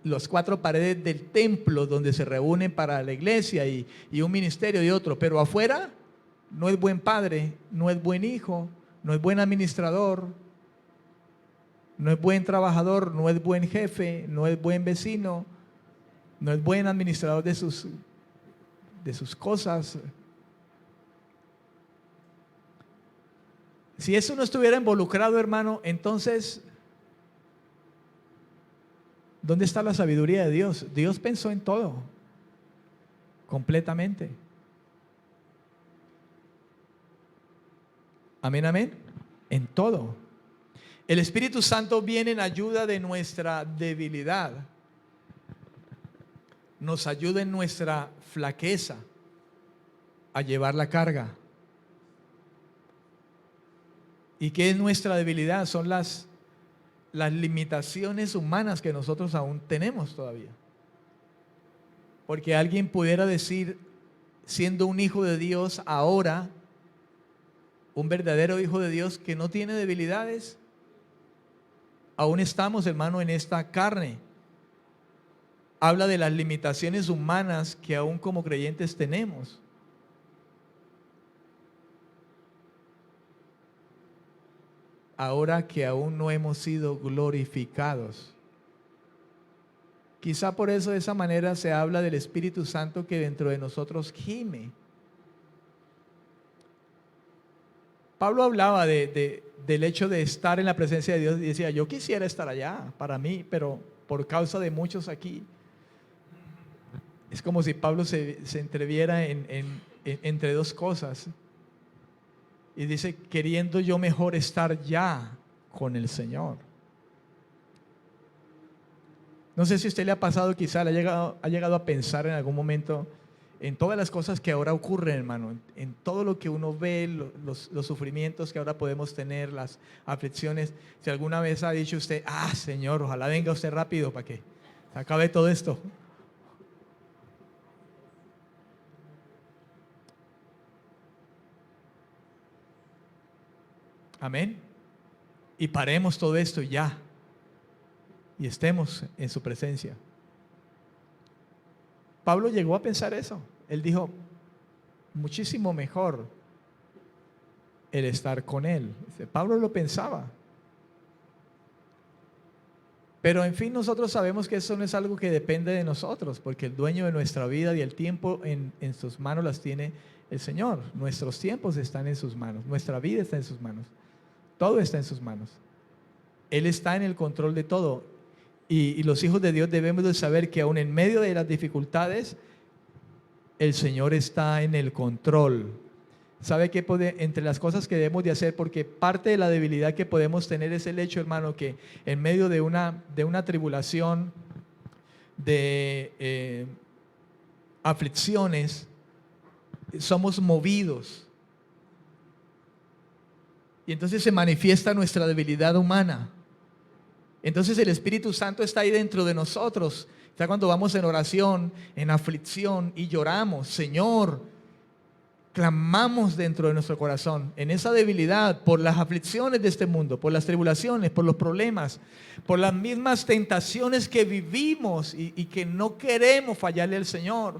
las cuatro paredes del templo donde se reúnen para la iglesia y un ministerio y otro, pero afuera no es buen padre, no es buen hijo, no es buen administrador, no es buen trabajador, no es buen jefe, no es buen vecino, no es buen administrador de sus cosas. Si eso no estuviera involucrado, hermano, entonces, ¿dónde está la sabiduría de Dios? Dios pensó en todo, completamente. Amén, amén. En todo. El Espíritu Santo viene en ayuda de nuestra debilidad. Nos ayuda en nuestra flaqueza a llevar la carga. ¿Y qué es nuestra debilidad? Son las limitaciones humanas que nosotros aún tenemos todavía. Porque alguien pudiera decir, siendo un hijo de Dios ahora, un verdadero hijo de Dios que no tiene debilidades, aún estamos, hermano, en esta carne. Habla de las limitaciones humanas que aún como creyentes tenemos. Ahora que aún no hemos sido glorificados. Quizá por eso de esa manera se habla del Espíritu Santo que dentro de nosotros gime. Pablo hablaba del hecho de estar en la presencia de Dios y decía, yo quisiera estar allá para mí, pero por causa de muchos aquí Es como si Pablo se entreviera entre dos cosas. Y dice, queriendo yo mejor estar ya con el Señor. No sé si a usted le ha pasado, quizá le ha llegado a pensar en algún momento en todas las cosas que ahora ocurren, hermano, en todo lo que uno ve, los sufrimientos que ahora podemos tener, las aflicciones. Si alguna vez ha dicho usted, Señor, ojalá venga usted rápido para que se acabe todo esto. Amén. Y paremos todo esto ya. Y estemos en su presencia. Pablo llegó a pensar eso. Él dijo, muchísimo mejor el estar con él. Pablo lo pensaba. Pero en fin, nosotros sabemos que eso no es algo que depende de nosotros, porque el dueño de nuestra vida y el tiempo en sus manos las tiene el Señor. Nuestros tiempos están en sus manos, nuestra vida está en sus manos, todo está en sus manos. Él está en el control de todo. Y los hijos de Dios debemos de saber que aún en medio de las dificultades, el Señor está en el control. ¿Sabe qué? Entre las cosas que debemos de hacer, porque parte de la debilidad que podemos tener es el hecho, hermano, que en medio de una tribulación, de aflicciones, somos movidos. Y entonces se manifiesta nuestra debilidad humana. Entonces el Espíritu Santo está ahí dentro de nosotros. Está cuando vamos en oración, en aflicción y lloramos, Señor, clamamos dentro de nuestro corazón, en esa debilidad, por las aflicciones de este mundo, por las tribulaciones, por los problemas, por las mismas tentaciones que vivimos y que no queremos fallarle al Señor.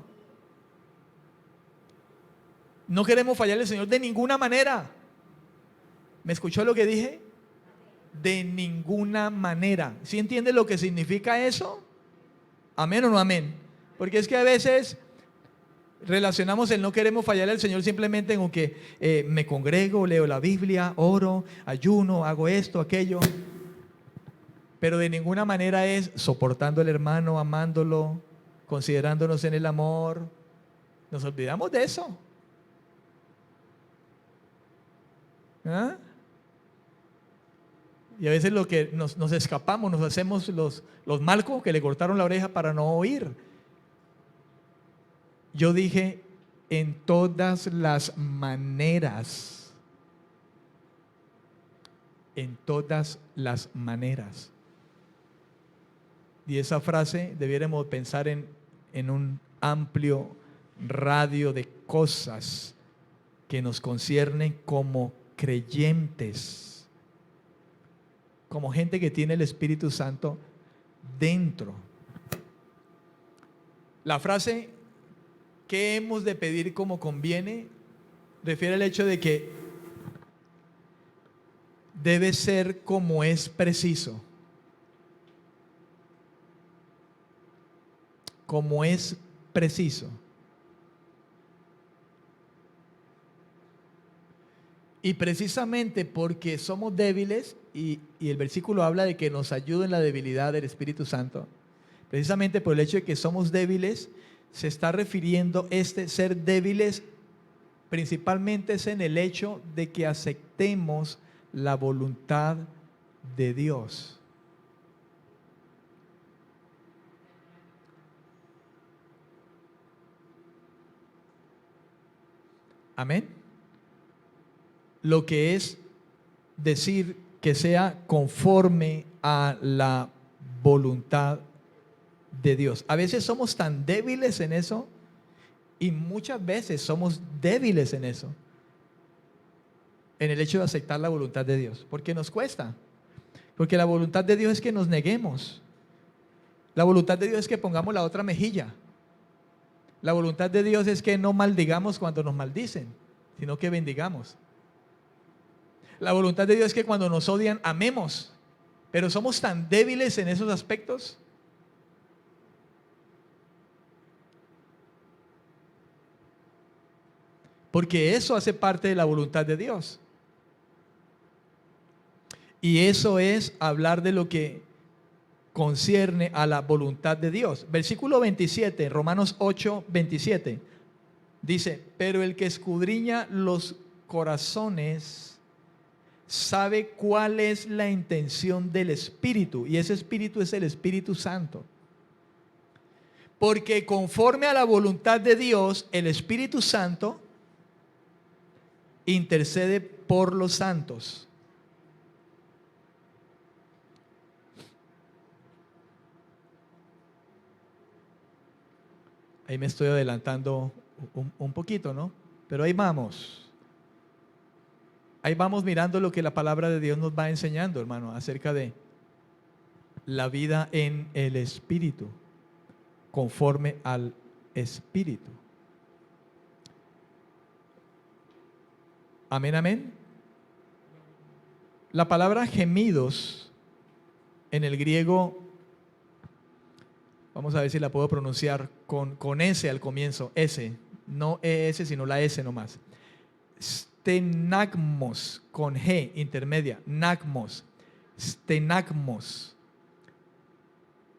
No queremos fallarle al Señor de ninguna manera. ¿Me escuchó lo que dije? De ninguna manera. ¿Sí entiende lo que significa eso? ¿Amén o no amén? Porque es que a veces relacionamos el no queremos fallarle al Señor simplemente con que me congrego, leo la Biblia, oro, ayuno, hago esto, aquello. Pero de ninguna manera es soportando al hermano, amándolo, considerándonos en el amor. Nos olvidamos de eso. ¿Ah? Y a veces lo que nos escapamos, nos hacemos los malcos que le cortaron la oreja para no oír. Yo dije, en todas las maneras. En todas las maneras. Y esa frase debiéramos pensar en un amplio radio de cosas que nos conciernen como creyentes. Como gente que tiene el Espíritu Santo dentro. La frase, ¿qué hemos de pedir como conviene?, refiere al hecho de que debe ser como es preciso. Como es preciso. Y precisamente porque somos débiles, y el versículo habla de que nos ayuda en la debilidad del Espíritu Santo, precisamente por el hecho de que somos débiles, se está refiriendo ser débiles principalmente es en el hecho de que aceptemos la voluntad de Dios. Amén. Lo que es decir que sea conforme a la voluntad de Dios. A veces somos tan débiles en eso, y muchas veces somos débiles en eso, en el hecho de aceptar la voluntad de Dios, porque nos cuesta. Porque la voluntad de Dios es que nos neguemos. La voluntad de Dios es que pongamos la otra mejilla. La voluntad de Dios es que no maldigamos cuando nos maldicen, sino que bendigamos. La voluntad de Dios es que cuando nos odian, amemos. Pero somos tan débiles en esos aspectos. Porque eso hace parte de la voluntad de Dios. Y eso es hablar de lo que concierne a la voluntad de Dios. Versículo 27, Romanos 8, 27, dice, pero el que escudriña los corazones sabe cuál es la intención del Espíritu, y ese Espíritu es el Espíritu Santo. Porque conforme a la voluntad de Dios, el Espíritu Santo intercede por los santos. Ahí me estoy adelantando un poquito, ¿no? Pero ahí vamos. Ahí vamos mirando lo que la palabra de Dios nos va enseñando, hermano, acerca de la vida en el Espíritu, conforme al Espíritu. Amén, amén. La palabra gemidos en el griego, vamos a ver si la puedo pronunciar con S al comienzo, S, no ES, sino la S nomás. Stenagmos, con G intermedia, nagmos, stenagmos.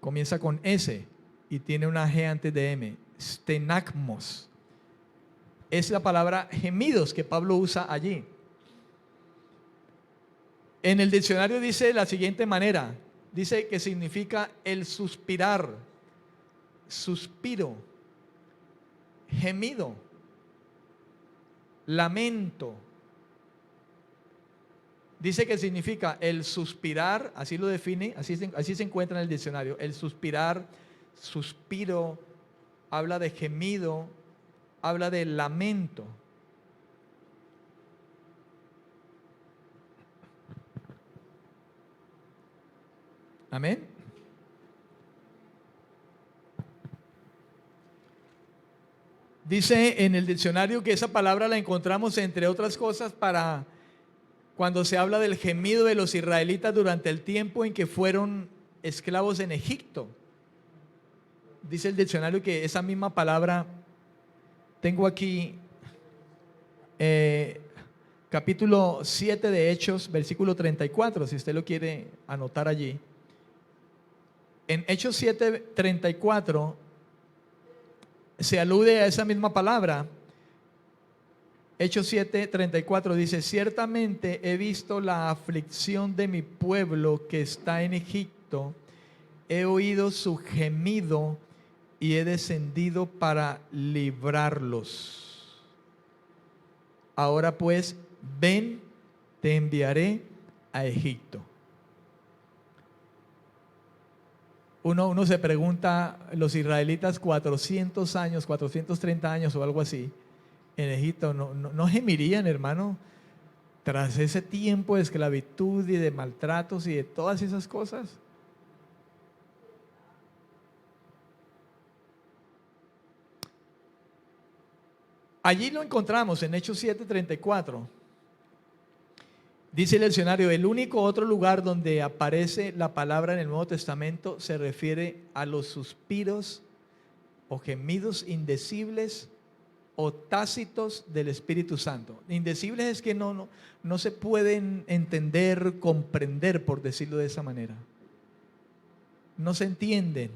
Comienza con S y tiene una G antes de M, stenagmos. Es la palabra gemidos que Pablo usa allí. En el diccionario dice de la siguiente manera, dice que significa el suspirar, suspiro, gemido, lamento. Dice que significa el suspirar, así lo define, así se encuentra en el diccionario. El suspirar, suspiro, habla de gemido, habla de lamento. Amén. Dice en el diccionario que esa palabra la encontramos, entre otras cosas, para cuando se habla del gemido de los israelitas durante el tiempo en que fueron esclavos en Egipto. Dice el diccionario que esa misma palabra, tengo aquí capítulo 7 de Hechos, versículo 34, si usted lo quiere anotar allí. En Hechos 7, 34 se alude a esa misma palabra. Hechos 7, 34 dice, ciertamente he visto la aflicción de mi pueblo que está en Egipto, he oído su gemido y he descendido para librarlos. Ahora pues, ven, te enviaré a Egipto. Uno se pregunta, los israelitas 400 años, 430 años o algo así, en Egipto, ¿no gemirían, hermano, tras ese tiempo de esclavitud y de maltratos y de todas esas cosas? Allí lo encontramos en Hechos 7:34. Dice el diccionario, el único otro lugar donde aparece la palabra en el Nuevo Testamento se refiere a los suspiros o gemidos indecibles o tácitos del Espíritu Santo. Indecibles es que no se pueden entender, comprender, por decirlo de esa manera. No se entienden.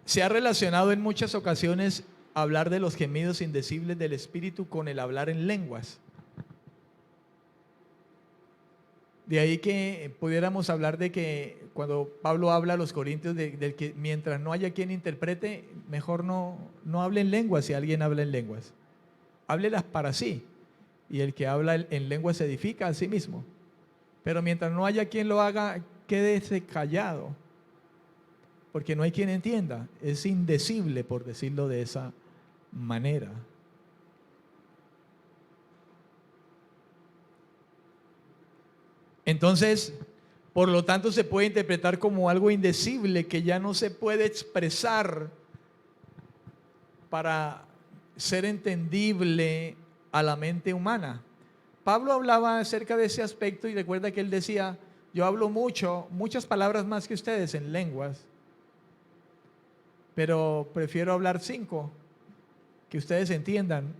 Se ha relacionado en muchas ocasiones hablar de los gemidos indecibles del Espíritu con el hablar en lenguas. De ahí que pudiéramos hablar de que cuando Pablo habla a los corintios de que mientras no haya quien interprete, mejor no hable en lenguas si alguien habla en lenguas. Háblelas para sí. Y el que habla en lenguas se edifica a sí mismo. Pero mientras no haya quien lo haga, quédese callado. Porque no hay quien entienda. Es indecible, por decirlo de esa manera. Entonces, por lo tanto, se puede interpretar como algo indecible que ya no se puede expresar para ser entendible a la mente humana. Pablo hablaba acerca de ese aspecto y recuerda que él decía, yo hablo muchas palabras más que ustedes en lenguas, pero prefiero hablar 5, que ustedes entiendan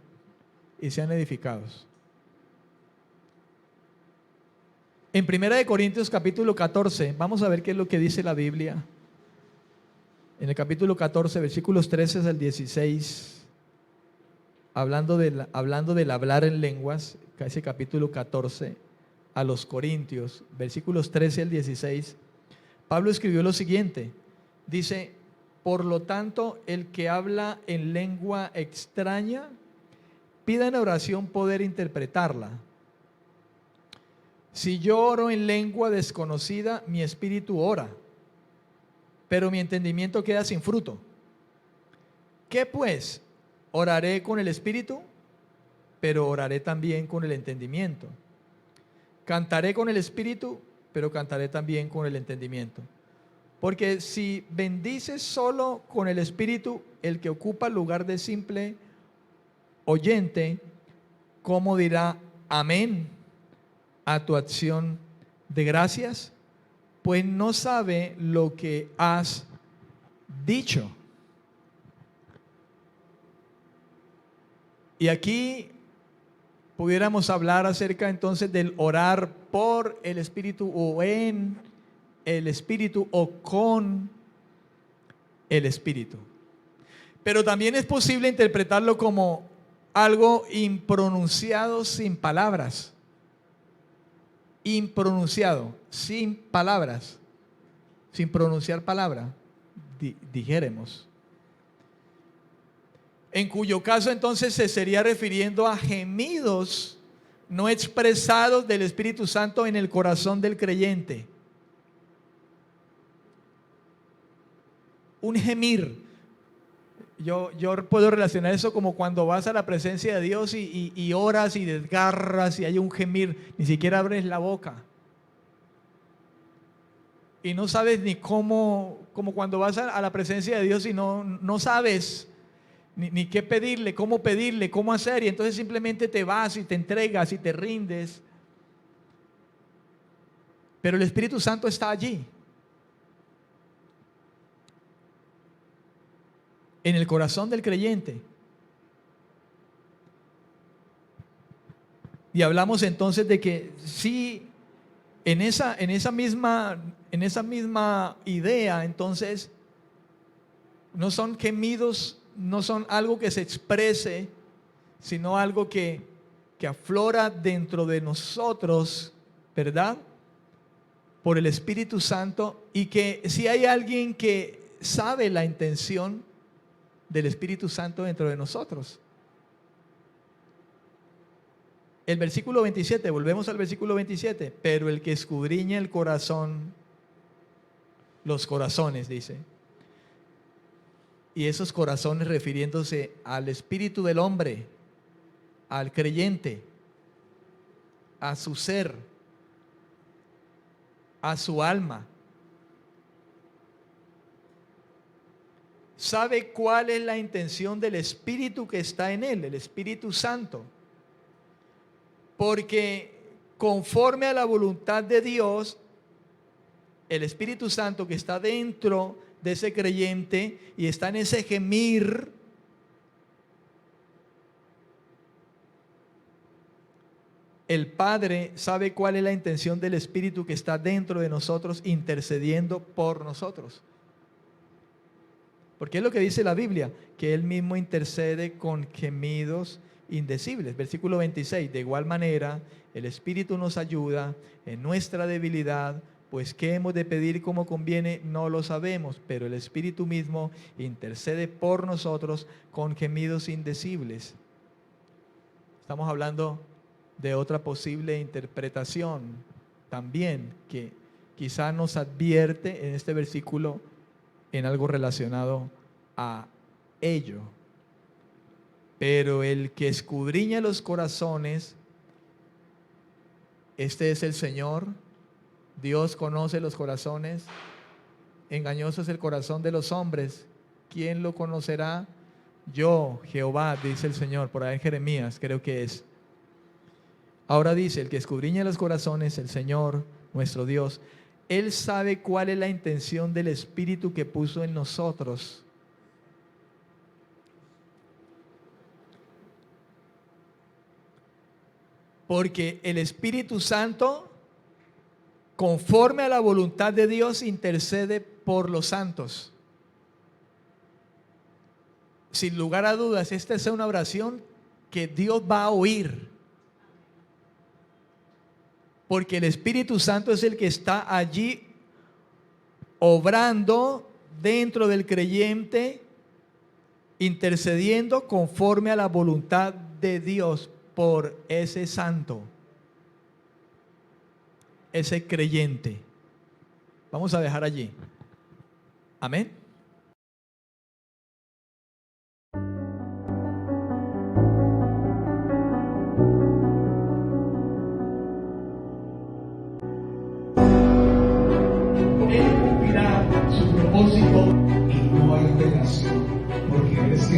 y sean edificados. En 1 capítulo 14, vamos a ver qué es lo que dice la Biblia. En el capítulo 14, versículos 13 al 16, hablando del hablar en lenguas, ese capítulo 14, a los Corintios, versículos 13 al 16, Pablo escribió lo siguiente, dice: por lo tanto, el que habla en lengua extraña, pida en oración poder interpretarla. Si yo oro en lengua desconocida, mi espíritu ora, pero mi entendimiento queda sin fruto. ¿Qué pues? Oraré con el espíritu, pero oraré también con el entendimiento. Cantaré con el espíritu, pero cantaré también con el entendimiento. Porque si bendices solo con el espíritu, el que ocupa el lugar de simple oyente, ¿cómo dirá amén a tu acción de gracias? Pues no sabe lo que has dicho. Y aquí pudiéramos hablar acerca entonces del orar por el Espíritu o en el Espíritu o con el Espíritu. Pero también es posible interpretarlo como algo impronunciado sin palabras. Impronunciado, sin palabras, sin pronunciar palabra, dijéremos. En cuyo caso entonces se sería refiriendo a gemidos no expresados del Espíritu Santo en el corazón del creyente. Un gemir. Yo puedo relacionar eso como cuando vas a la presencia de Dios y oras y desgarras y hay un gemir, ni siquiera abres la boca. Y no sabes ni cómo, como cuando vas a la presencia de Dios y no sabes ni qué pedirle, cómo hacer, y entonces simplemente te vas y te entregas y te rindes. Pero el Espíritu Santo está allí, en el corazón del creyente. Y hablamos entonces de que sí, en esa misma idea, entonces, no son gemidos, no son algo que se exprese, sino algo que aflora dentro de nosotros, ¿verdad? Por el Espíritu Santo, y que si hay alguien que sabe la intención del Espíritu Santo dentro de nosotros. El versículo 27, volvemos al versículo 27, pero el que escudriña el corazón, los corazones, dice, y esos corazones refiriéndose al espíritu del hombre, al creyente, a su ser, a su alma. Sabe cuál es la intención del Espíritu que está en él, el Espíritu Santo. Porque conforme a la voluntad de Dios, el Espíritu Santo que está dentro de ese creyente y está en ese gemir, el Padre sabe cuál es la intención del Espíritu que está dentro de nosotros, intercediendo por nosotros. Porque es lo que dice la Biblia, que Él mismo intercede con gemidos indecibles. Versículo 26, de igual manera, el Espíritu nos ayuda en nuestra debilidad, pues qué hemos de pedir como conviene, no lo sabemos, pero el Espíritu mismo intercede por nosotros con gemidos indecibles. Estamos hablando de otra posible interpretación también, que quizá nos advierte en este versículo en algo relacionado a ello. Pero el que escudriña los corazones, este es el Señor. Dios conoce los corazones. Engañoso es el corazón de los hombres. ¿Quién lo conocerá? Yo, Jehová, dice el Señor. Por ahí en Jeremías creo que es. Ahora dice, el que escudriña los corazones, el Señor, nuestro Dios, Él sabe cuál es la intención del Espíritu que puso en nosotros. Porque el Espíritu Santo conforme a la voluntad de Dios, intercede por los santos. Sin lugar a dudas, esta es una oración que Dios va a oír. Porque el Espíritu Santo es el que está allí obrando dentro del creyente, intercediendo conforme a la voluntad de Dios por ese santo, ese creyente. Vamos a dejar allí. Amén. Él cumplirá su propósito y no hay alteración, porque Él es